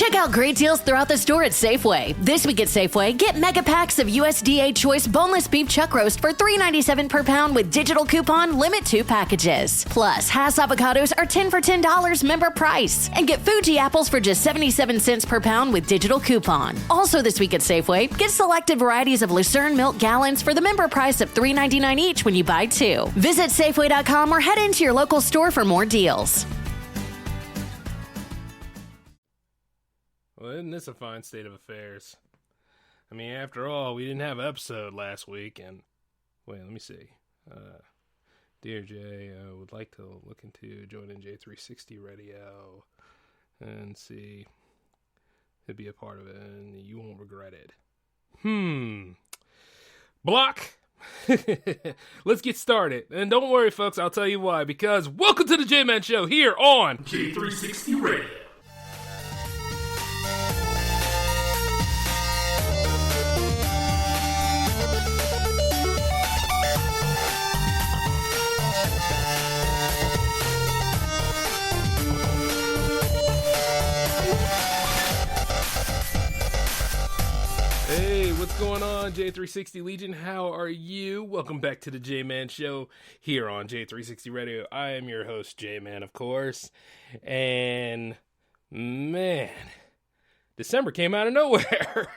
Check out great deals throughout the store at Safeway. This week at Safeway, get mega packs of USDA Choice boneless beef chuck roast for $3.97 per pound with digital coupon, limit 2 packages. Plus, Hass avocados are 10 for $10 member price. And get Fuji apples for just 77 cents per pound with digital coupon. Also this week at Safeway, get selected varieties of Lucerne milk gallons for the member price of $3.99 each when you buy 2. Visit Safeway.com or head into your local store for more deals. Well, isn't this a fine state of affairs? I mean, after all, we didn't have an episode last week, and... Wait, let me see. Dear Jay, I would like to look into joining J360 Radio and see to be a part of it, and you won't regret it. Block! Let's get started. And don't worry, folks, I'll tell you why. Because welcome to the J-Man Show here on J360 Radio. Hey, what's going on, J360 Legion? How are you? Welcome back to the J-Man Show here on J360 Radio. I am your host, J-Man, of course. And, man, December came out of nowhere.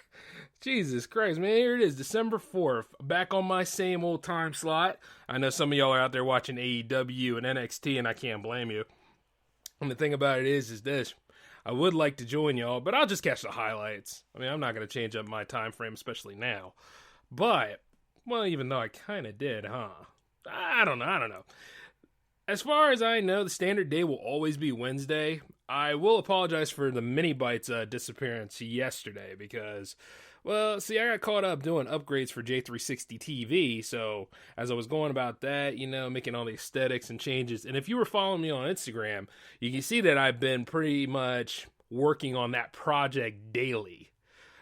Jesus Christ, man, here it is, December 4th, back on my same old time slot. I know some of y'all are out there watching AEW and NXT, and I can't blame you. And the thing about it is this. I would like to join y'all, but I'll just catch the highlights. I mean, I'm not going to change up my time frame, especially now. But, well, even though I kind of did, huh? I don't know. As far as I know, the standard day will always be Wednesday. I will apologize for the Mini Bites disappearance yesterday because, well, see, I got caught up doing upgrades for J360 TV, so as I was going about that, you know, making all the aesthetics and changes, and if you were following me on Instagram, you can see that I've been pretty much working on that project daily,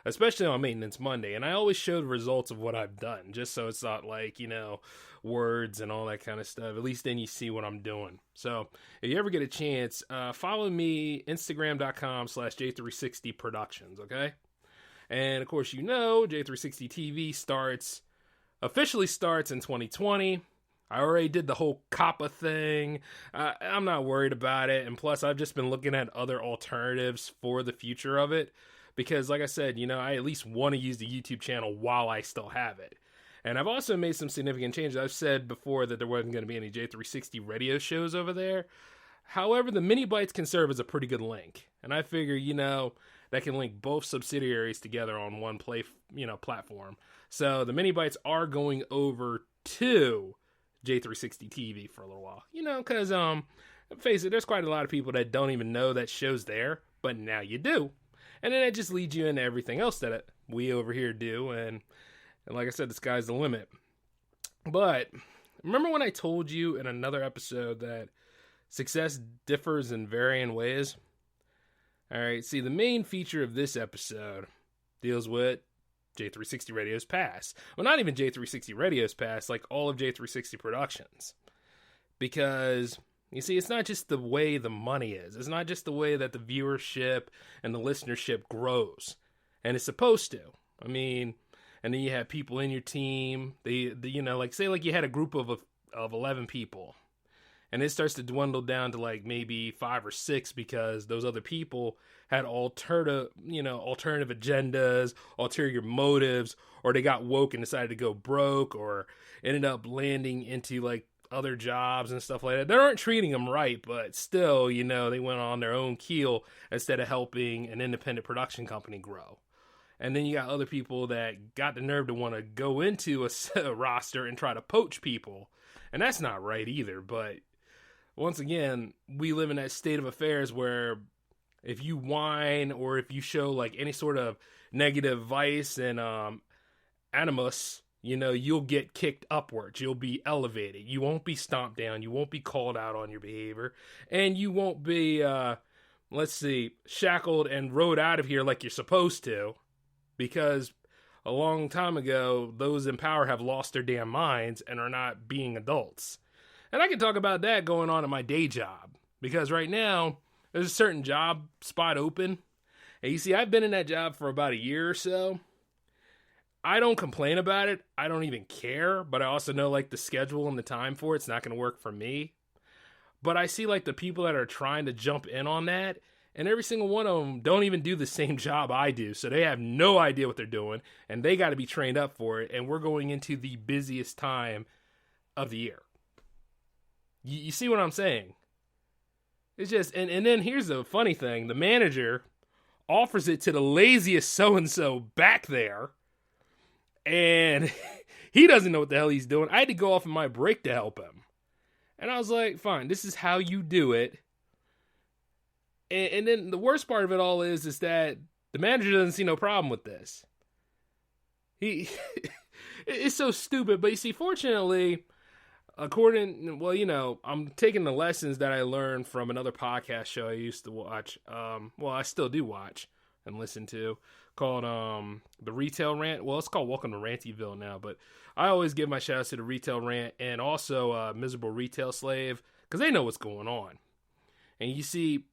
especially on Maintenance Monday, and I always show the results of what I've done, just so it's not like, you know, words and all that kind of stuff. At least then you see what I'm doing. So if you ever get a chance, follow me, Instagram.com/J360 Productions, okay? And of course, you know, J360 TV officially starts in 2020. I already did the whole COPPA thing. I'm not worried about it. And plus, I've just been looking at other alternatives for the future of it. Because like I said, you know, I at least want to use the YouTube channel while I still have it. And I've also made some significant changes. I've said before that there wasn't going to be any J360 radio shows over there. However, the Mini Bites can serve as a pretty good link. And I figure, you know, that can link both subsidiaries together on one platform. So the Mini Bites are going over to J360 TV for a little while. You know, because, face it, there's quite a lot of people that don't even know that show's there, but now you do. And then it just leads you into everything else that we over here do. And like I said, the sky's the limit. But remember when I told you in another episode that success differs in varying ways? All right, see, the main feature of this episode deals with J360 Radio's past. Well, not even J360 Radio's past, like all of J360 Productions. Because, you see, it's not just the way the money is. It's not just the way that the viewership and the listenership grows. And it's supposed to. I mean, and then you have people in your team. You know, like, say, like you had a group of 11 people. And it starts to dwindle down to like maybe 5 or 6 because those other people had alternative agendas, ulterior motives, or they got woke and decided to go broke, or ended up landing into like other jobs and stuff like that. They aren't treating them right, but still, you know, they went on their own keel instead of helping an independent production company grow. And then you got other people that got the nerve to want to go into a roster and try to poach people. And that's not right either, but once again, we live in that state of affairs where if you whine or if you show like any sort of negative vice and animus, you know, you'll get kicked upwards. You'll be elevated. You won't be stomped down. You won't be called out on your behavior. And you won't be, shackled and rode out of here like you're supposed to. Because a long time ago, those in power have lost their damn minds and are not being adults. And I can talk about that going on in my day job. Because right now, there's a certain job spot open. And you see, I've been in that job for about a year or so. I don't complain about it. I don't even care. But I also know, like, the schedule and the time for it's not going to work for me. But I see, like, the people that are trying to jump in on that, and every single one of them don't even do the same job I do. So they have no idea what they're doing, and they got to be trained up for it. And we're going into the busiest time of the year. You see what I'm saying? It's just, and then here's the funny thing. The manager offers it to the laziest so-and-so back there, and he doesn't know what the hell he's doing. I had to go off of my break to help him. And I was like, fine, this is how you do it. And then the worst part of it all is that the manager doesn't see no problem with this. It's so stupid. But you see, fortunately, I'm taking the lessons that I learned from another podcast show I used to watch. I still do watch and listen to, called The Retail Rant. Well, it's called Welcome to Rantyville now, but I always give my shout outs to The Retail Rant and also Miserable Retail Slave, because they know what's going on. And you see,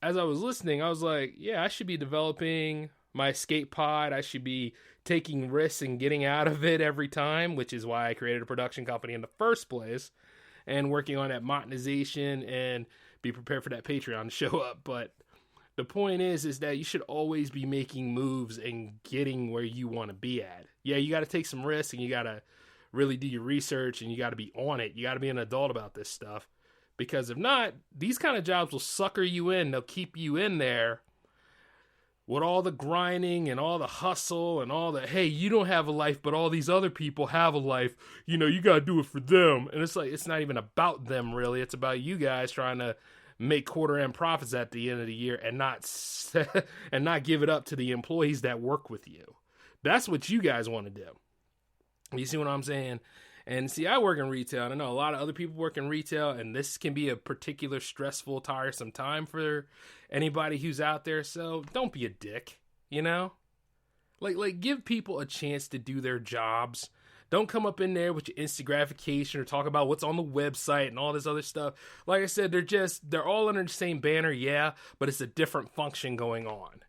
as I was listening, I was like, yeah, I should be developing my escape pod. I should be taking risks and getting out of it every time, which is why I created a production company in the first place, and working on that monetization and be prepared for that Patreon to show up. But the point is that you should always be making moves and getting where you want to be at. Yeah, you got to take some risks, and you got to really do your research, and you got to be on it. You got to be an adult about this stuff, because if not, these kind of jobs will sucker you in. They'll keep you in there with all the grinding and all the hustle and all the, hey, you don't have a life, but all these other people have a life. You know, you got to do it for them. And it's like, it's not even about them, really. It's about you guys trying to make quarter-end profits at the end of the year and not give it up to the employees that work with you. That's what you guys want to do. You see what I'm saying? And see, I work in retail, and I know a lot of other people work in retail, and this can be a particular stressful, tiresome time for anybody who's out there. So don't be a dick, you know? Like give people a chance to do their jobs. Don't come up in there with your instant gratification or talk about what's on the website and all this other stuff. Like I said, they're all under the same banner, yeah, but it's a different function going on.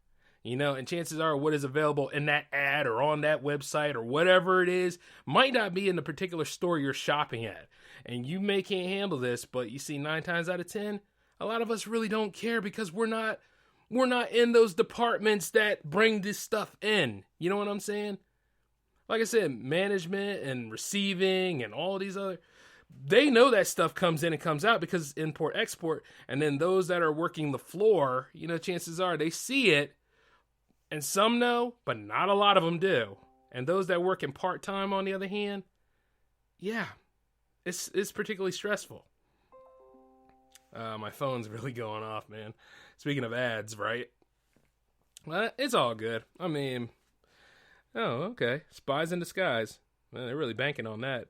You know, and chances are what is available in that ad or on that website or whatever it is might not be in the particular store you're shopping at. And you may can't handle this, but you see 9 times out of 10, a lot of us really don't care because we're not in those departments that bring this stuff in. You know what I'm saying? Like I said, management and receiving and all these other, they know that stuff comes in and comes out because import, export. And then those that are working the floor, you know, chances are they see it. And some know, but not a lot of them do. And those that work in part-time, on the other hand, yeah, it's particularly stressful. My phone's really going off, man. Speaking of ads, right? Well, it's all good. I mean, oh, okay. Spies in Disguise. Man, they're really banking on that.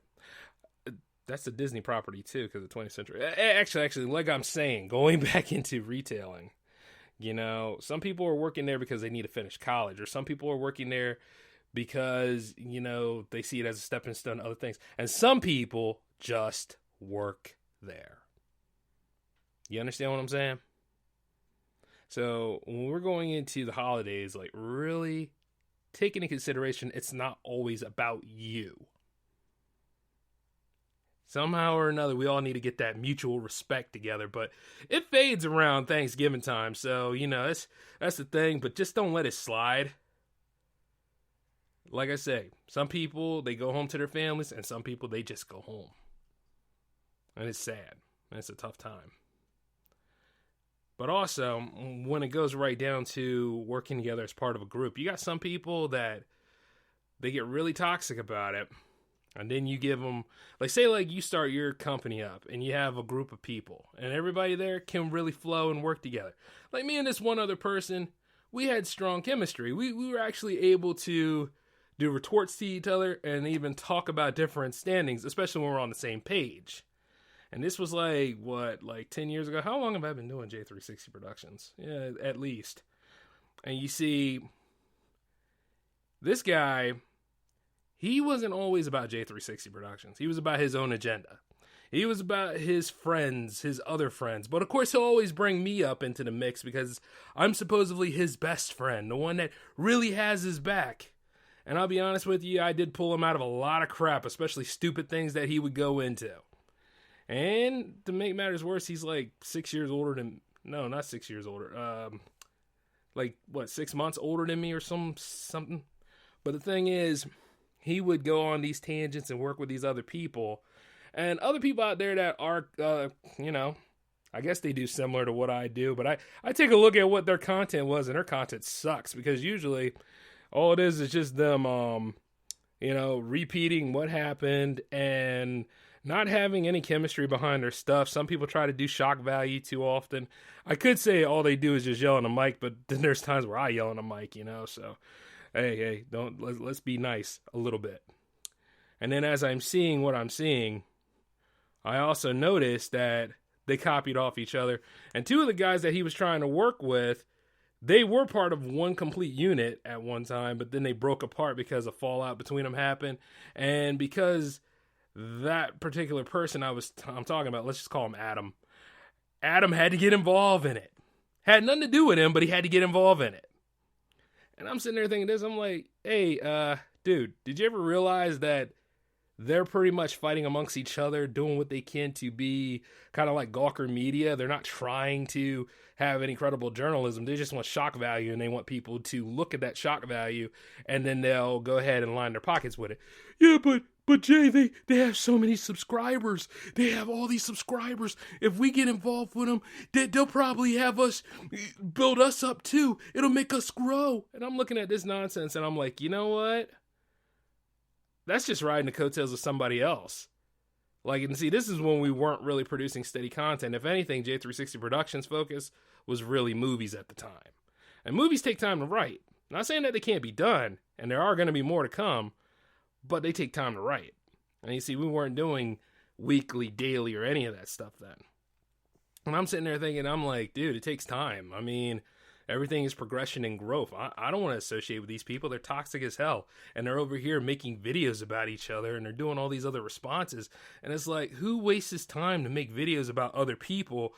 That's a Disney property, too, because of 20th century. Actually, like I'm saying, going back into retailing, you know, some people are working there because they need to finish college, or some people are working there because, you know, they see it as a stepping stone to other things. And some people just work there. You understand what I'm saying? So when we're going into the holidays, like, really take into consideration, it's not always about you. Somehow or another, we all need to get that mutual respect together, but it fades around Thanksgiving time, so, you know, that's the thing, but just don't let it slide. Like I say, some people, they go home to their families, and some people, they just go home. And it's sad, and it's a tough time. But also, when it goes right down to working together as part of a group, you got some people that they get really toxic about it. And then you give them, like, say, like, you start your company up and you have a group of people and everybody there can really flow and work together. Like me and this one other person, we had strong chemistry. We were actually able to do retorts to each other and even talk about different standings, especially when we're on the same page. And this was like, 10 years ago? How long have I been doing J360 Productions? Yeah, at least. And you see, this guy, he wasn't always about J360 Productions. He was about his own agenda. He was about his friends, his other friends. But of course, he'll always bring me up into the mix because I'm supposedly his best friend, the one that really has his back. And I'll be honest with you, I did pull him out of a lot of crap, especially stupid things that he would go into. And to make matters worse, he's like 6 years older than... No, not 6 years older. 6 months older than me or something. But the thing is, he would go on these tangents and work with these other people. And other people out there that are, I guess they do similar to what I do. But I take a look at what their content was, and their content sucks. Because usually, all it is just them, repeating what happened and not having any chemistry behind their stuff. Some people try to do shock value too often. I could say all they do is just yell on the mic, but then there's times where I yell on the mic, so hey, let's be nice a little bit. And then as I'm seeing what I'm seeing, I also noticed that they copied off each other. And two of the guys that he was trying to work with, they were part of one complete unit at one time, but then they broke apart because a fallout between them happened. And because that particular person I'm talking about, let's just call him Adam. Adam had to get involved in it. Had nothing to do with him, but he had to get involved in it. And I'm sitting there thinking this, I'm like, hey, dude, did you ever realize that they're pretty much fighting amongst each other, doing what they can to be kind of like Gawker media? They're not trying to have any credible journalism. They just want shock value, and they want people to look at that shock value, and then they'll go ahead and line their pockets with it. Yeah, but Jay, they have so many subscribers. They have all these subscribers. If we get involved with them, they'll probably have us build us up too. It'll make us grow. And I'm looking at this nonsense, and I'm like, you know what? That's just riding the coattails of somebody else. And see, this is when we weren't really producing steady content. If anything, J360 Productions' focus was really movies at the time. And movies take time to write. Not saying that they can't be done, and there are going to be more to come, but they take time to write. And you see, we weren't doing weekly, daily, or any of that stuff then. And I'm sitting there thinking, I'm like, dude, it takes time. I mean, everything is progression and growth. I don't want to associate with these people. They're toxic as hell. And they're over here making videos about each other, and they're doing all these other responses. And it's like, who wastes his time to make videos about other people,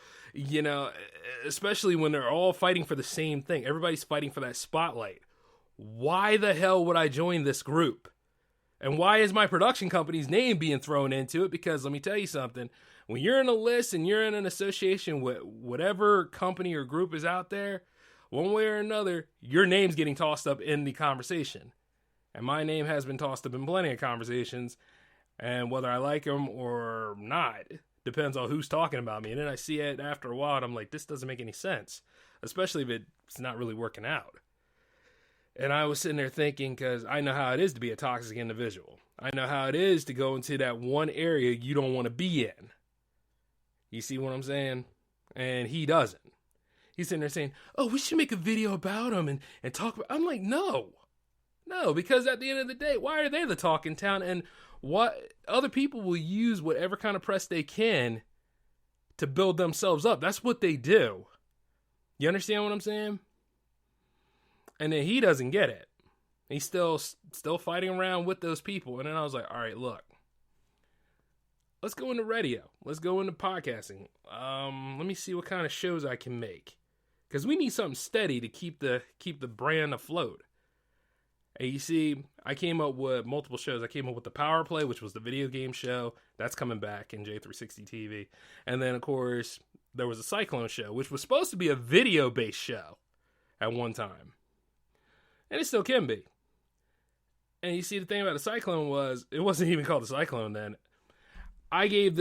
especially when they're all fighting for the same thing. Everybody's fighting for that spotlight. Why the hell would I join this group? And why is my production company's name being thrown into it? Because let me tell you something. When you're in a list and you're in an association with whatever company or group is out there, one way or another, your name's getting tossed up in the conversation. And my name has been tossed up in plenty of conversations. And whether I like them or not, depends on who's talking about me. And then I see it after a while, and I'm like, this doesn't make any sense. Especially if it's not really working out. And I was sitting there thinking, because I know how it is to be a toxic individual. I know how it is to go into that one area you don't want to be in. You see what I'm saying? And he doesn't. He's sitting there saying, oh, we should make a video about him and talk about... I'm like, no, because at the end of the day, why are they the talk in town? And what other people will use whatever kind of press they can to build themselves up. That's what they do. You understand what I'm saying? And then he doesn't get it. He's still fighting around with those people. And then I was like, all right, look. Let's go into radio. Let's go into podcasting. Let me see what kind of shows I can make. Because we need something steady to keep the brand afloat. And you see, I came up with multiple shows. I came up with the Power Play, which was the video game show. That's coming back in J360 TV. And then, of course, there was a Cyclone show, which was supposed to be a video-based show at one time. And it still can be. And you see, the thing about the Cyclone was, it wasn't even called the Cyclone then. I gave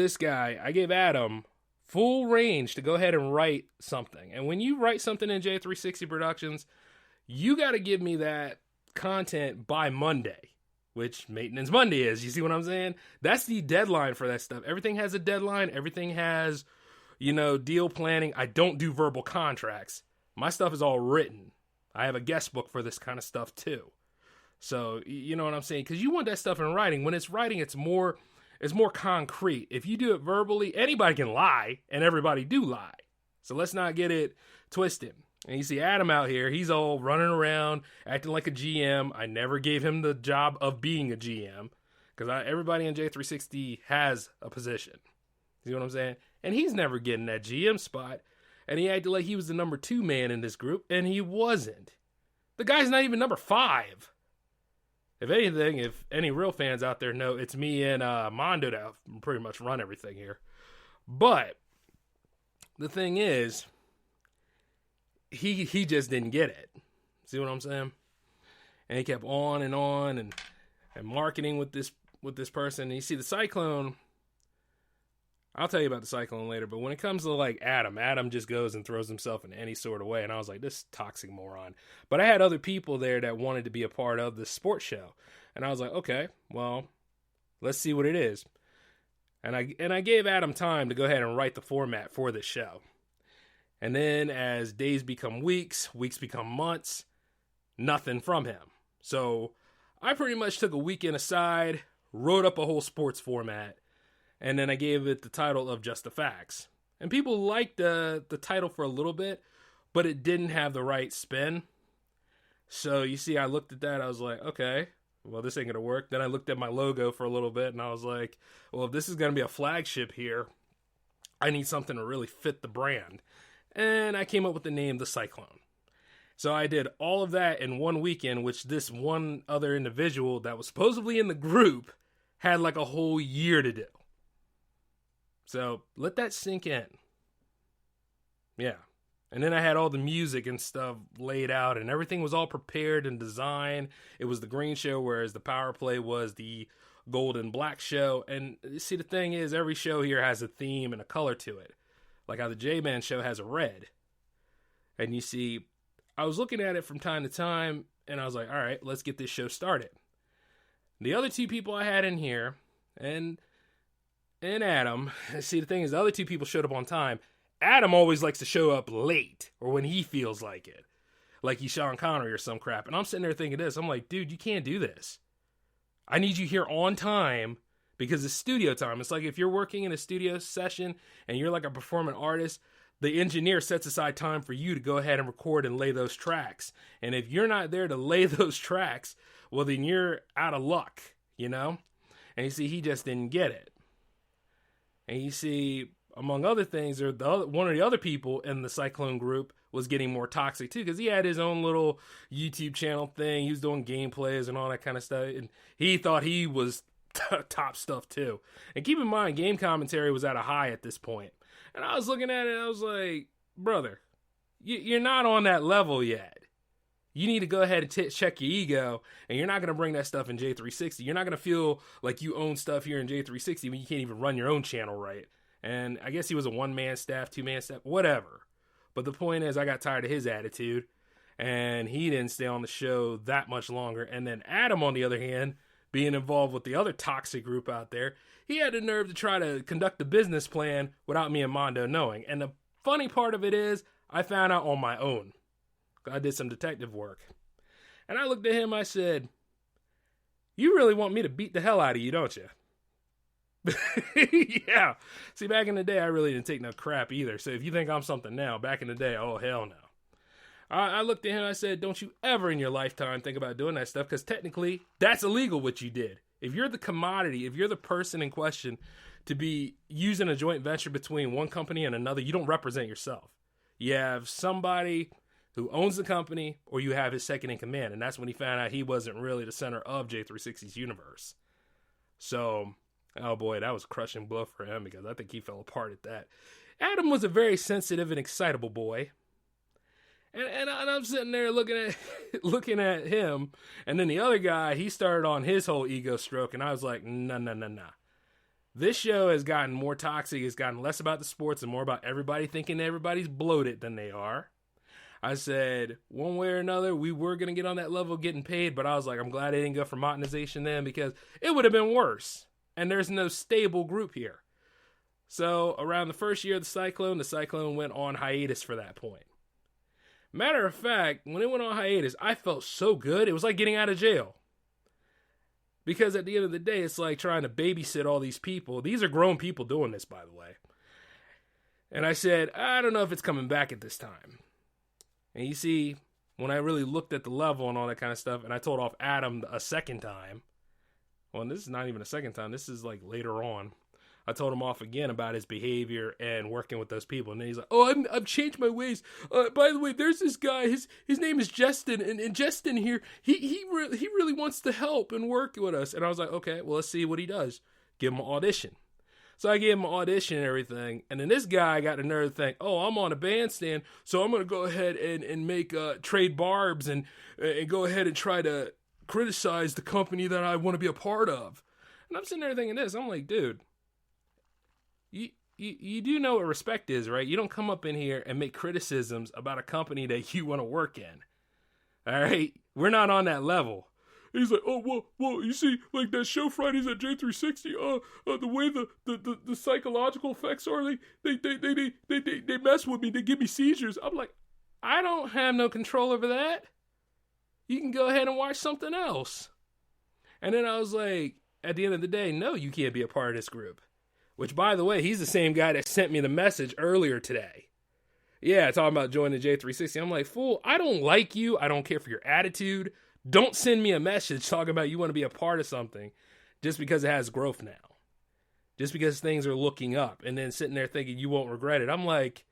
Adam full range to go ahead and write something. And when you write something in J360 Productions, you got to give me that content by Monday, which Maintenance Monday is. You see what I'm saying? That's the deadline for that stuff. Everything has a deadline. Everything has, deal planning. I don't do verbal contracts. My stuff is all written. I have a guest book for this kind of stuff too. So, you know what I'm saying? Because you want that stuff in writing. When it's writing, it's more concrete. If you do it verbally, anybody can lie, and everybody do lie. So let's not get it twisted. And you see Adam out here, he's all running around, acting like a GM. I never gave him the job of being a GM, because everybody in J360 has a position. See what I'm saying? And he's never getting that GM spot. And he acted like he was the number 2 man in this group, and he wasn't. The guy's not even number 5. If anything, if any real fans out there know, it's me and Mondo that pretty much run everything here. But the thing is, he just didn't get it. See what I'm saying? And he kept on and marketing with this person. And you see the Cyclone, I'll tell you about the Cyclone later, but when it comes to like Adam just goes and throws himself in any sort of way. And I was like, this toxic moron. But I had other people there that wanted to be a part of the sports show. And I was like, okay, well, let's see what it is. And I gave Adam time to go ahead and write the format for this show. And then as days become weeks become months, nothing from him. So I pretty much took a weekend aside, wrote up a whole sports format, and then I gave it the title of Just the Facts. And people liked the title for a little bit, but it didn't have the right spin. So you see, I looked at that, I was like, okay, well, this ain't gonna work. Then I looked at my logo for a little bit, and I was like, well, if this is gonna be a flagship here, I need something to really fit the brand. And I came up with the name The Cyclone. So I did all of that in one weekend, which this one other individual that was supposedly in the group had like a whole year to do. So let that sink in. Yeah. And then I had all the music and stuff laid out, and everything was all prepared and designed. It was the green show, whereas the power play was the gold and black show. And see, the thing is, every show here has a theme and a color to it. Like how the J-Man show has a red. And you see, I was looking at it from time to time, and I was like, all right, let's get this show started. The other 2 people I had in here, and Adam, see, the thing is, the other 2 people showed up on time. Adam always likes to show up late, or when he feels like it. Like he's Sean Connery or some crap. And I'm sitting there thinking this. I'm like, dude, you can't do this. I need you here on time, because it's studio time. It's like if you're working in a studio session, and you're like a performing artist, the engineer sets aside time for you to go ahead and record and lay those tracks. And if you're not there to lay those tracks, well, then you're out of luck, you know? And you see, he just didn't get it. And you see, among other things, one of the other people in the Cyclone group was getting more toxic too, because he had his own little YouTube channel thing. He was doing gameplays and all that kind of stuff. And he thought he was top stuff too. And keep in mind, game commentary was at a high at this point. And I was looking at it, and I was like, brother, you're not on that level yet. You need to go ahead and check your ego, and you're not going to bring that stuff in J360. You're not going to feel like you own stuff here in J360 when you can't even run your own channel right. And I guess he was a 1-man staff, 2-man staff, whatever. But the point is, I got tired of his attitude, and he didn't stay on the show that much longer. And then Adam, on the other hand, being involved with the other toxic group out there, he had the nerve to try to conduct a business plan without me and Mondo knowing. And the funny part of it is, I found out on my own. I did some detective work. And I looked at him, I said, you really want me to beat the hell out of you, don't you? Yeah. See, back in the day, I really didn't take no crap either. So if you think I'm something now, back in the day, oh, hell no. I looked at him, I said, don't you ever in your lifetime think about doing that stuff, because technically, that's illegal what you did. If you're the commodity, if you're the person in question to be using a joint venture between one company and another, you don't represent yourself. You have somebody who owns the company, or you have his second in command. And that's when he found out he wasn't really the center of J360's universe. So, oh boy, that was a crushing blow for him, because I think he fell apart at that. Adam was a very sensitive and excitable boy. And I'm sitting there looking at him, and then the other guy, he started on his whole ego stroke, and I was like, no. This show has gotten more toxic. It's gotten less about the sports and more about everybody thinking everybody's bloated than they are. I said, one way or another, we were going to get on that level of getting paid, but I was like, I'm glad they didn't go for monetization then, because it would have been worse. And there's no stable group here. So around the first year of the Cyclone went on hiatus for that point. Matter of fact, when it went on hiatus, I felt so good. It was like getting out of jail. Because at the end of the day, it's like trying to babysit all these people. These are grown people doing this, by the way. And I said, I don't know if it's coming back at this time. And you see, when I really looked at the level and all that kind of stuff, and I told off Adam a second time. Well, this is not even a second time. This is like later on. I told him off again about his behavior and working with those people. And then he's like, oh, I've changed my ways. By the way, there's this guy, his name is Justin, and Justin here, he really wants to help and work with us. And I was like, okay, well, let's see what he does. Give him an audition. So I gave him an audition and everything. And then this guy got the nerve to think, oh, I'm on a bandstand, so I'm going to go ahead and make trade barbs and go ahead and try to criticize the company that I want to be a part of. And I'm sitting there thinking this. I'm like, dude, you do know what respect is, right? You don't come up in here and make criticisms about a company that you want to work in. All right? We're not on that level. He's like, oh, well, you see, like that show Fridays at J360, the way the psychological effects are, they mess with me, they give me seizures. I'm like, I don't have no control over that. You can go ahead and watch something else. And then I was like, at the end of the day, no, you can't be a part of this group. Which, by the way, he's the same guy that sent me the message earlier today. Yeah, talking about joining J360. I'm like, fool, I don't like you. I don't care for your attitude. Don't send me a message talking about you want to be a part of something just because it has growth now. Just because things are looking up and then sitting there thinking you won't regret it. I'm like,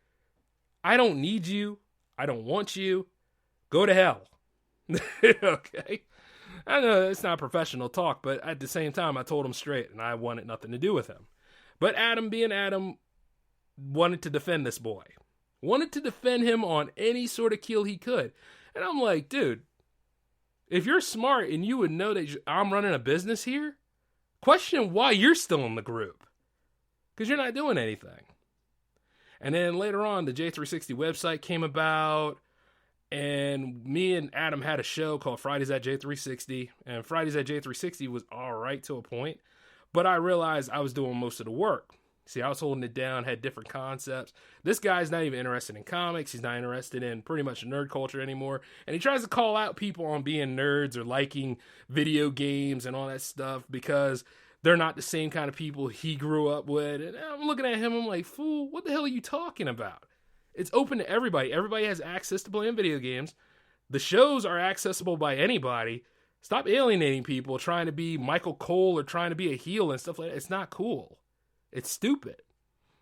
I don't need you. I don't want you. Go to hell. Okay? I know it's not professional talk, but at the same time, I told him straight and I wanted nothing to do with him. But Adam, being Adam, wanted to defend this boy. Wanted to defend him on any sort of keel he could. And I'm like, dude, if you're smart and you would know that I'm running a business here, question why you're still in the group. Because you're not doing anything. And then later on, the J360 website came about, and me and Adam had a show called Fridays at J360. And Fridays at J360 was all right to a point. But I realized I was doing most of the work. See, I was holding it down, had different concepts. This guy's not even interested in comics. He's not interested in pretty much nerd culture anymore. And he tries to call out people on being nerds or liking video games and all that stuff because they're not the same kind of people he grew up with. And I'm looking at him, I'm like, fool, what the hell are you talking about? It's open to everybody. Everybody has access to playing video games. The shows are accessible by anybody. Stop alienating people trying to be Michael Cole or trying to be a heel and stuff like that. It's not cool. It's stupid.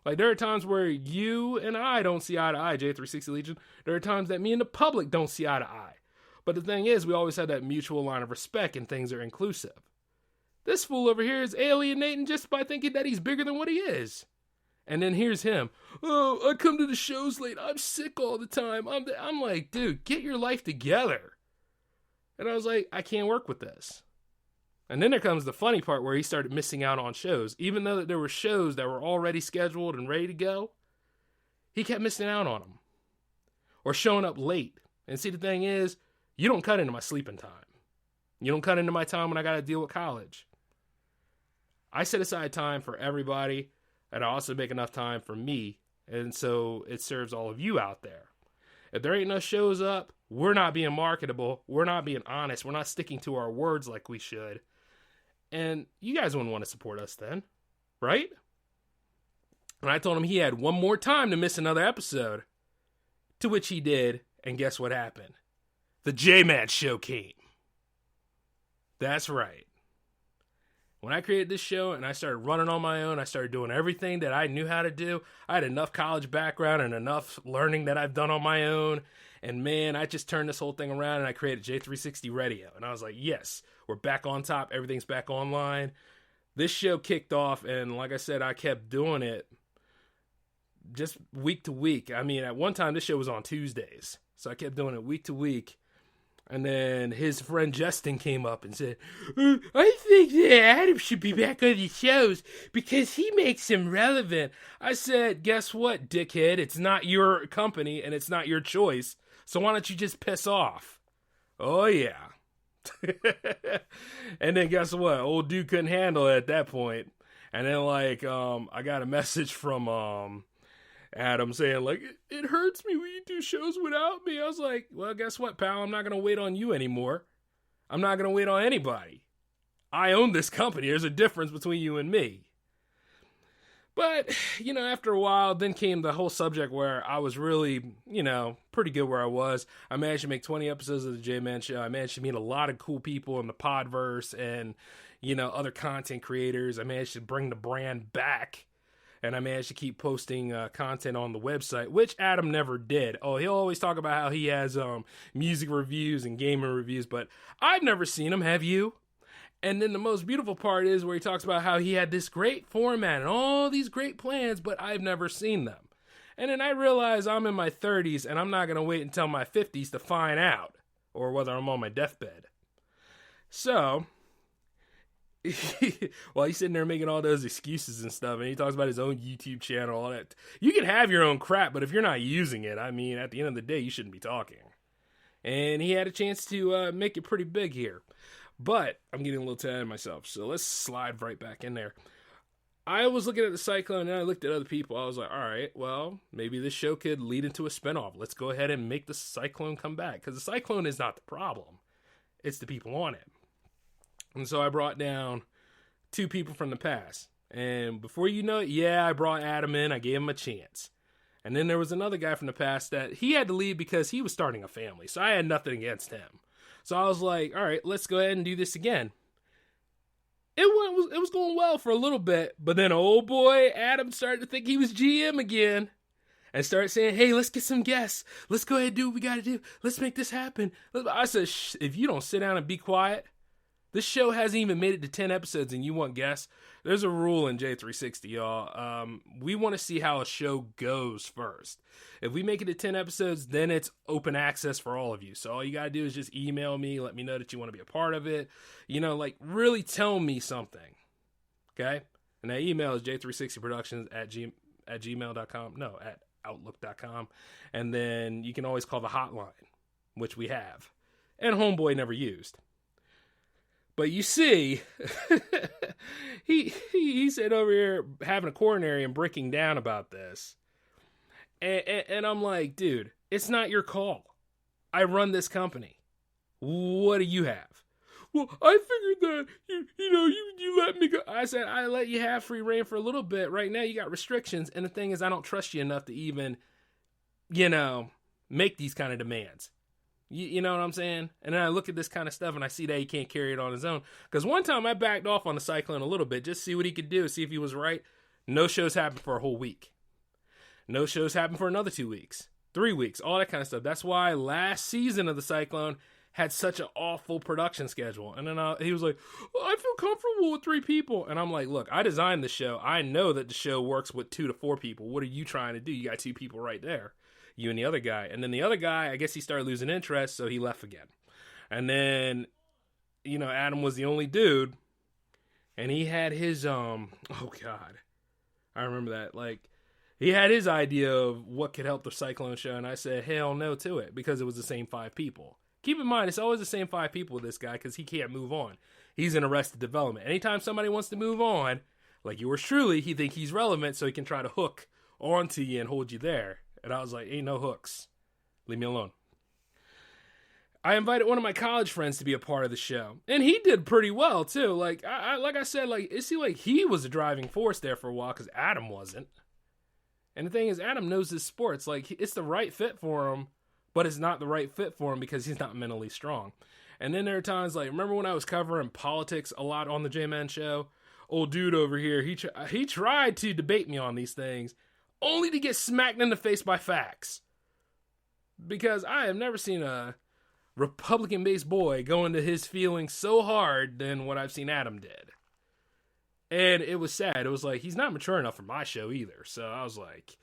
Like, there are times where you and I don't see eye to eye, J360 Legion. There are times that me and the public don't see eye to eye. But the thing is, we always have that mutual line of respect and things are inclusive. This fool over here is alienating just by thinking that he's bigger than what he is. And then here's him. Oh, I come to the shows late. I'm sick all the time. I'm like, dude, get your life together. And I was like, I can't work with this. And then there comes the funny part where he started missing out on shows. Even though there were shows that were already scheduled and ready to go, he kept missing out on them. Or showing up late. And see, the thing is, you don't cut into my sleeping time. You don't cut into my time when I got to deal with college. I set aside time for everybody, and I also make enough time for me. And so it serves all of you out there. If there ain't no shows up, we're not being marketable. We're not being honest. We're not sticking to our words like we should. And you guys wouldn't want to support us then, right? And I told him he had one more time to miss another episode. To which he did, and guess what happened? The J-Man show came. That's right. When I created this show and I started running on my own, I started doing everything that I knew how to do. I had enough college background and enough learning that I've done on my own. And man, I just turned this whole thing around and I created J360 Radio. And I was like, yes, we're back on top. Everything's back online. This show kicked off, and like I said, I kept doing it just week to week. I mean, at one time, this show was on Tuesdays. So I kept doing it week to week. And then his friend Justin came up and said, I think that Adam should be back on the shows because he makes them relevant. I said, guess what, dickhead? It's not your company and it's not your choice. So why don't you just piss off? Oh, yeah. And then guess what? Old dude couldn't handle it at that point. And then, like, I got a message from Adam saying, like, it hurts me when you do shows without me. I was like, well, guess what, pal? I'm not going to wait on you anymore. I'm not going to wait on anybody. I own this company. There's a difference between you and me. But, after a while, then came the whole subject where I was really, pretty good where I was. I managed to make 20 episodes of the J-Man Show. I managed to meet a lot of cool people in the Podverse and, other content creators. I managed to bring the brand back. And I managed to keep posting content on the website, which Adam never did. Oh, he'll always talk about how he has music reviews and gaming reviews, but I've never seen them. Have you? And then the most beautiful part is where he talks about how he had this great format and all these great plans, but I've never seen them. And then I realize I'm in my 30s and I'm not going to wait until my 50s to find out, or whether I'm on my deathbed. So, while he's sitting there making all those excuses and stuff, and he talks about his own YouTube channel, all that. You can have your own crap, but if you're not using it, I mean, at the end of the day, you shouldn't be talking. And he had a chance to make it pretty big here. But I'm getting a little tired of myself, so let's slide right back in there. I was looking at the Cyclone, and I looked at other people. I was like, all right, well, maybe this show could lead into a spinoff. Let's go ahead and make the Cyclone come back, because the Cyclone is not the problem. It's the people on it. And so I brought down 2 people from the past. And before you know it, I brought Adam in. I gave him a chance. And then there was another guy from the past that he had to leave because he was starting a family. So I had nothing against him. So I was like, all right, let's go ahead and do this again. It was going well for a little bit, but then, oh boy, Adam started to think he was GM again and started saying, hey, let's get some guests. Let's go ahead and do what we got to do. Let's make this happen. I said, if you don't sit down and be quiet, this show hasn't even made it to 10 episodes and you want guests. There's a rule in J360, y'all. We want to see how a show goes first. If we make it to 10 episodes, then it's open access for all of you. So all you got to do is just email me, let me know that you want to be a part of it. Really tell me something. Okay? And that email is j360productions at gmail.com. No, at outlook.com. And then you can always call the hotline, which we have. And Homeboy never used. But you see, he said over here having a coronary and breaking down about this. And I'm like, dude, it's not your call. I run this company. What do you have? Well, I figured that, you let me go. I said, I let you have free reign for a little bit. Right now you got restrictions. And the thing is, I don't trust you enough to even, make these kind of demands. You know what I'm saying? And then I look at this kind of stuff and I see that he can't carry it on his own. Because one time I backed off on the Cyclone a little bit, just see what he could do, see if he was right. No shows happened for a whole week. No shows happened for another 2 weeks, 3 weeks, all that kind of stuff. That's why last season of the Cyclone had such an awful production schedule. And then he was like, I feel comfortable with 3 people. And I'm like, look, I designed the show. I know that the show works with 2 to 4 people. What are you trying to do? You got 2 people right there. You and the other guy. And then the other guy, I guess he started losing interest, so he left again. And then, Adam was the only dude. And he had his, oh God. I remember that. He had his idea of what could help the Cyclone show. And I said, hell no to it, because it was the same 5 people. Keep in mind, it's always the same 5 people with this guy, because he can't move on. He's in Arrested Development. Anytime somebody wants to move on, like yours truly, he think he's relevant, so he can try to hook onto you and hold you there. And I was like, ain't no hooks. Leave me alone. I invited one of my college friends to be a part of the show. And he did pretty well, too. Like I said, it seemed like he was a driving force there for a while, because Adam wasn't. And the thing is, Adam knows his sports. It's the right fit for him, but it's not the right fit for him because he's not mentally strong. And then there are times, remember when I was covering politics a lot on the J-Man show? Old dude over here, he tried to debate me on these things, only to get smacked in the face by facts. Because I have never seen a Republican-based boy go into his feelings so hard than what I've seen Adam did. And it was sad. It was like, he's not mature enough for my show either. So I was like,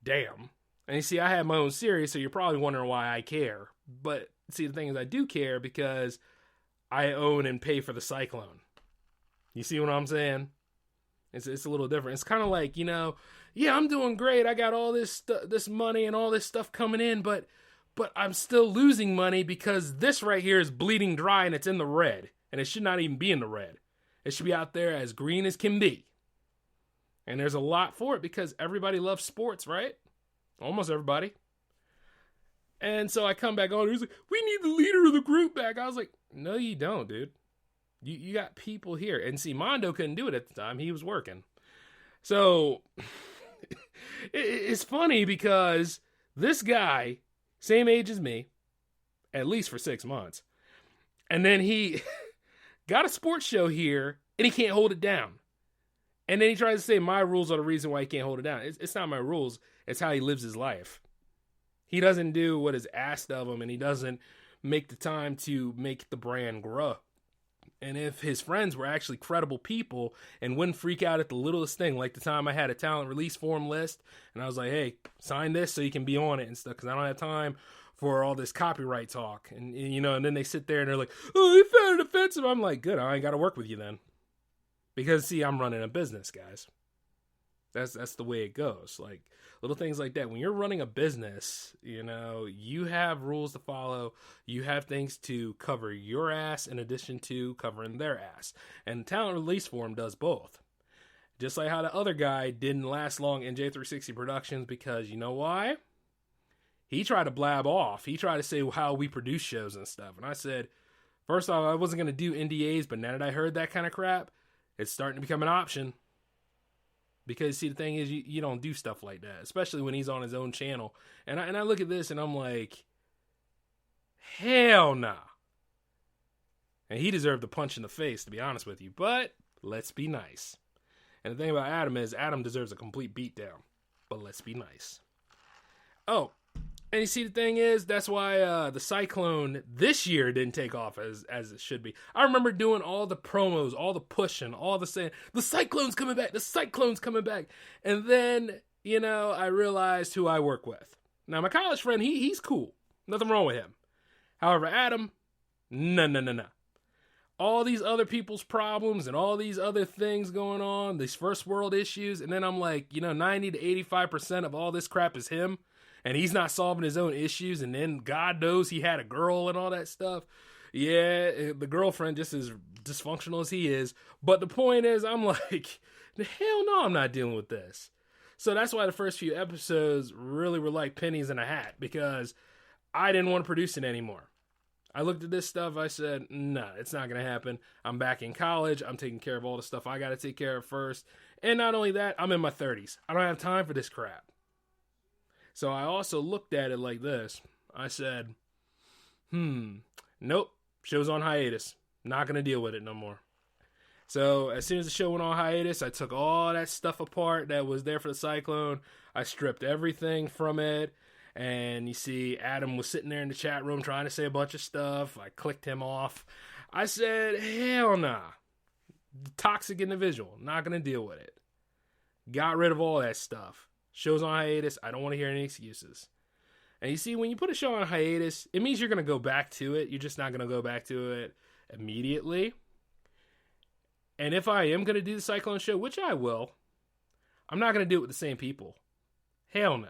damn. And you see, I have my own series, so you're probably wondering why I care. But see, the thing is, I do care because I own and pay for the Cyclone. You see what I'm saying? It's a little different. It's kind of like, I'm doing great. I got all this money and all this stuff coming in, but I'm still losing money because this right here is bleeding dry and it's in the red. And it should not even be in the red. It should be out there as green as can be. And there's a lot for it because everybody loves sports, right? Almost everybody. And so I come back on. He's like, we need the leader of the group back. I was like, no, you don't, dude. You got people here. And see, Mondo couldn't do it at the time. He was working. So it's funny because this guy, same age as me, at least for 6 months, and then he got a sports show here and he can't hold it down. And then he tries to say my rules are the reason why he can't hold it down. It's not my rules. It's how he lives his life. He doesn't do what is asked of him, and he doesn't make the time to make the brand grow. And if his friends were actually credible people and wouldn't freak out at the littlest thing, like the time I had a talent release form list, and I was like, hey, sign this so you can be on it and stuff, because I don't have time for all this copyright talk. And then they sit there and they're like, oh, you found it offensive. I'm like, good, I ain't got to work with you then. Because, see, I'm running a business, guys. That's the way it goes. Like, little things like that. When you're running a business, you have rules to follow. You have things to cover your ass in addition to covering their ass. And talent release form does both. Just like how the other guy didn't last long in J360 Productions, because you know why? He tried to blab off. He tried to say how we produce shows and stuff. And I said, first off, I wasn't going to do NDAs, but now that I heard that kind of crap, it's starting to become an option. Because, see, the thing is, you don't do stuff like that, especially when he's on his own channel. And I look at this and I'm like, hell nah. And he deserved a punch in the face, to be honest with you. But let's be nice. And the thing about Adam is, Adam deserves a complete beatdown. But let's be nice. Oh, and you see, the thing is, that's why the Cyclone this year didn't take off as it should be. I remember doing all the promos, all the pushing, all the saying, the Cyclone's coming back, the Cyclone's coming back. And then, I realized who I work with. Now, my college friend, he's cool. Nothing wrong with him. However, Adam, no. All these other people's problems and all these other things going on, these first world issues. And then I'm like, 90 to 85% of all this crap is him. And he's not solving his own issues, and then God knows he had a girl and all that stuff. Yeah, the girlfriend just as dysfunctional as he is. But the point is, I'm like, hell no, I'm not dealing with this. So that's why the first few episodes really were like pennies in a hat, because I didn't want to produce it anymore. I looked at this stuff, I said, nah, it's not going to happen. I'm back in college. I'm taking care of all the stuff I got to take care of first. And not only that, I'm in my 30s. I don't have time for this crap. So I also looked at it like this. I said, nope, show's on hiatus. Not going to deal with it no more. So as soon as the show went on hiatus, I took all that stuff apart that was there for the Cyclone. I stripped everything from it. And you see, Adam was sitting there in the chat room trying to say a bunch of stuff. I clicked him off. I said, hell nah. Toxic individual. Not going to deal with it. Got rid of all that stuff. Show's on hiatus. I don't want to hear any excuses. And you see, when you put a show on hiatus, it means you're going to go back to it. You're just not going to go back to it immediately. And if I am going to do the Cyclone show, which I will, I'm not going to do it with the same people. Hell no.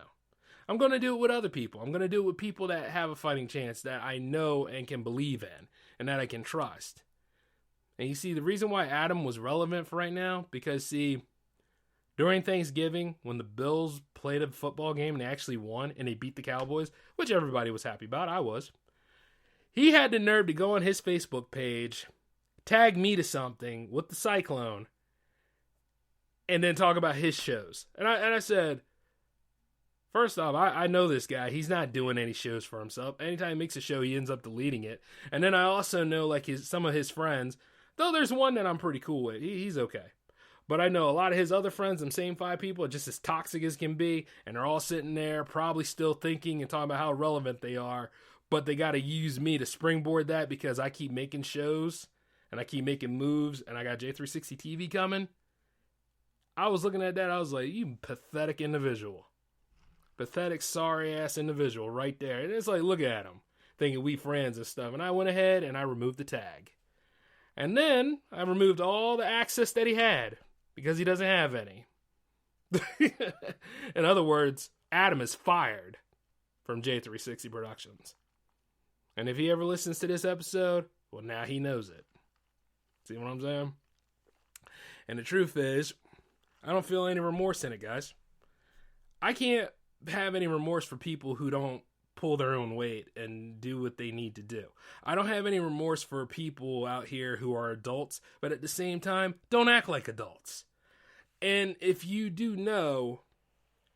I'm going to do it with other people. I'm going to do it with people that have a fighting chance that I know and can believe in and that I can trust. And you see, the reason why Adam was relevant for right now, because, see, during Thanksgiving, when the Bills played a football game and they actually won and they beat the Cowboys, which everybody was happy about, I was, he had the nerve to go on his Facebook page, tag me to something with the Cyclone, and then talk about his shows. And I said, first off, I know this guy. He's not doing any shows for himself. Anytime he makes a show, he ends up deleting it. And then I also know like some of his friends, though there's one that I'm pretty cool with. He's okay. But I know a lot of his other friends, them same 5 people, are just as toxic as can be. And they're all sitting there probably still thinking and talking about how relevant they are. But they got to use me to springboard that because I keep making shows and I keep making moves and I got J360 TV coming. I was looking at that. I was like, you pathetic individual. Pathetic, sorry-ass individual right there. And it's like, look at him, thinking we friends and stuff. And I went ahead and I removed the tag. And then I removed all the access that he had. Because he doesn't have any. In other words, Adam is fired from J360 Productions. And if he ever listens to this episode, well, now he knows it. See what I'm saying? And the truth is, I don't feel any remorse in it, guys. I can't have any remorse for people who don't pull their own weight and do what they need to do. I don't have any remorse for people out here who are adults, but at the same time, don't act like adults. And if you do know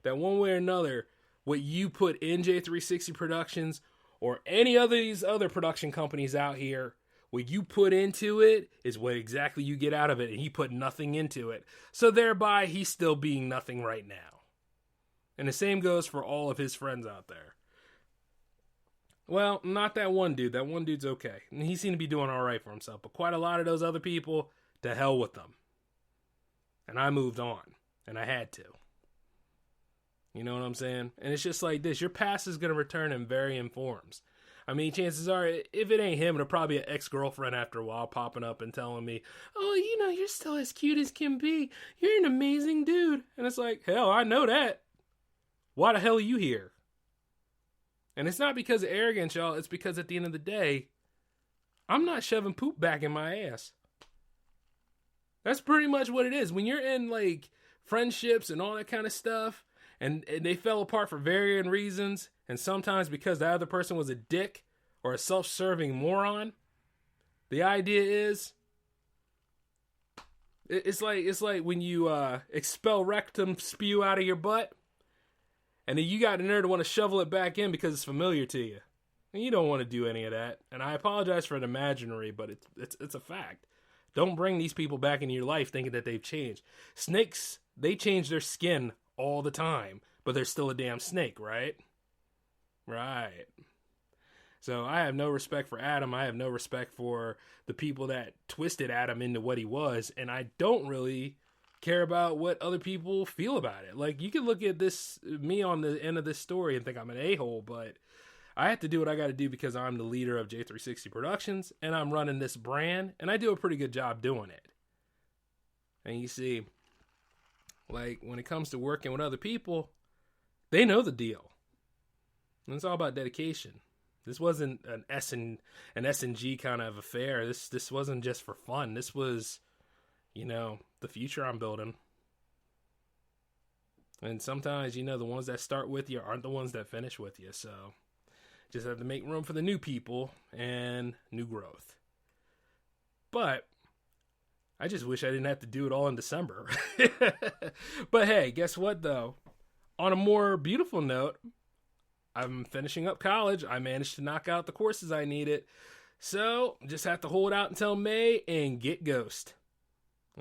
that one way or another, what you put in J360 Productions or any of these other production companies out here, what you put into it is what exactly you get out of it, and he put nothing into it. So thereby, he's still being nothing right now. And the same goes for all of his friends out there. Well, not that one dude. That one dude's okay. And he seemed to be doing all right for himself. But quite a lot of those other people, to hell with them. And I moved on. And I had to. You know what I'm saying? And it's just like this. Your past is going to return in varying forms. I mean, chances are, if it ain't him, it'll probably be an ex-girlfriend after a while popping up and telling me, oh, you know, you're still as cute as can be. You're an amazing dude. And it's like, hell, I know that. Why the hell are you here? And it's not because of arrogance, y'all. It's because at the end of the day, I'm not shoving poop back in my ass. That's pretty much what it is. When you're in, like, friendships and all that kind of stuff, and they fell apart for varying reasons, and sometimes because the other person was a dick or a self-serving moron, the idea is, it's like when you expel rectum spew out of your butt, and then you got a nerve to want to shovel it back in because it's familiar to you. And you don't want to do any of that. And I apologize for the imaginary, but it's a fact. Don't bring these people back into your life thinking that they've changed. Snakes, they change their skin all the time, but they're still a damn snake, right? Right. So I have no respect for Adam. I have no respect for the people that twisted Adam into what he was. And I don't really care about what other people feel about it. Like, you can look at me on the end of this story and think I'm an a-hole, but I have to do what I got to do because I'm the leader of J360 Productions and I'm running this brand and I do a pretty good job doing it. And you see, like, when it comes to working with other people, they know the deal. And it's all about dedication. This wasn't an S&G kind of affair. This wasn't just for fun. This was, you know, the future I'm building. And sometimes, you know, the ones that start with you aren't the ones that finish with you. So just have to make room for the new people and new growth. But I just wish I didn't have to do it all in December. But hey, guess what though? On a more beautiful note, I'm finishing up college. I managed to knock out the courses I needed. So just have to hold out until May and get ghost.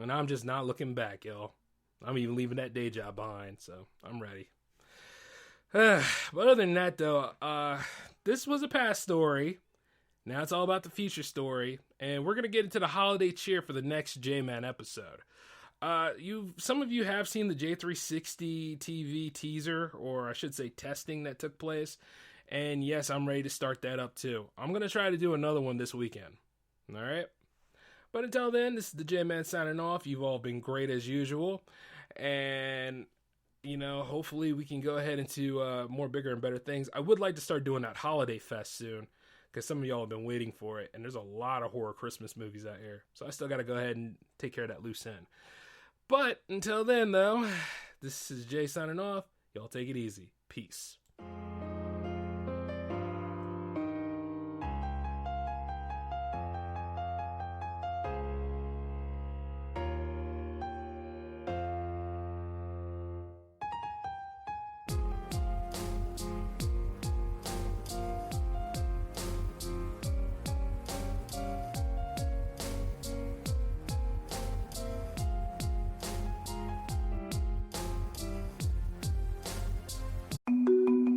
And I'm just not looking back, y'all. I'm even leaving that day job behind, so I'm ready. But other than that, though, this was a past story. Now it's all about the future story. And we're going to get into the holiday cheer for the next J-Man episode. Some of you have seen the J360 TV teaser, or I should say testing that took place. And yes, I'm ready to start that up too. I'm going to try to do another one this weekend. All right? But until then, this is the J-Man signing off. You've all been great as usual. And, you know, hopefully we can go ahead into more bigger and better things. I would like to start doing that holiday fest soon, because some of y'all have been waiting for it. And there's a lot of horror Christmas movies out here. So I still got to go ahead and take care of that loose end. But until then, though, this is Jay signing off. Y'all take it easy. Peace.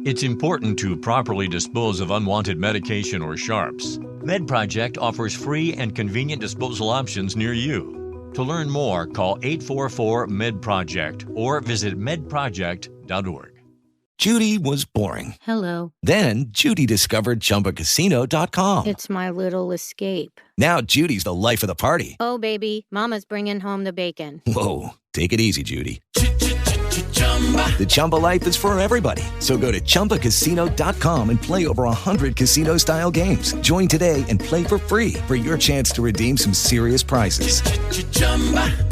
It's important to properly dispose of unwanted medication or sharps. MedProject offers free and convenient disposal options near you. To learn more, call 844-MED-PROJECT or visit medproject.org. Judy was boring. Hello. Then Judy discovered ChumbaCasino.com. It's my little escape. Now Judy's the life of the party. Oh, baby, mama's bringing home the bacon. Whoa, take it easy, Judy. The Chumba life is for everybody. So go to ChumbaCasino.com and play over 100 casino-style games. Join today and play for free for your chance to redeem some serious prizes.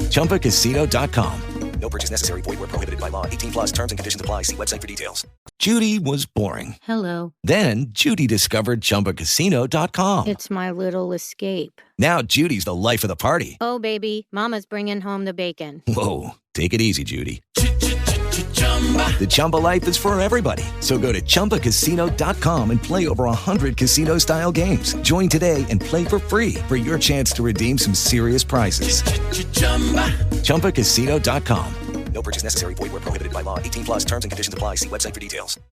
ChumbaCasino.com. No purchase necessary. Void where prohibited by law. 18+ terms and conditions apply. See website for details. Judy was boring. Hello. Then Judy discovered ChumbaCasino.com. It's my little escape. Now Judy's the life of the party. Oh, baby, mama's bringing home the bacon. Whoa, take it easy, Judy. The Chumba life is for everybody. So go to ChumbaCasino.com and play over 100 casino-style games. Join today and play for free for your chance to redeem some serious prizes. ChumbaCasino.com. No purchase necessary. Void where prohibited by law. 18+ terms and conditions apply. See website for details.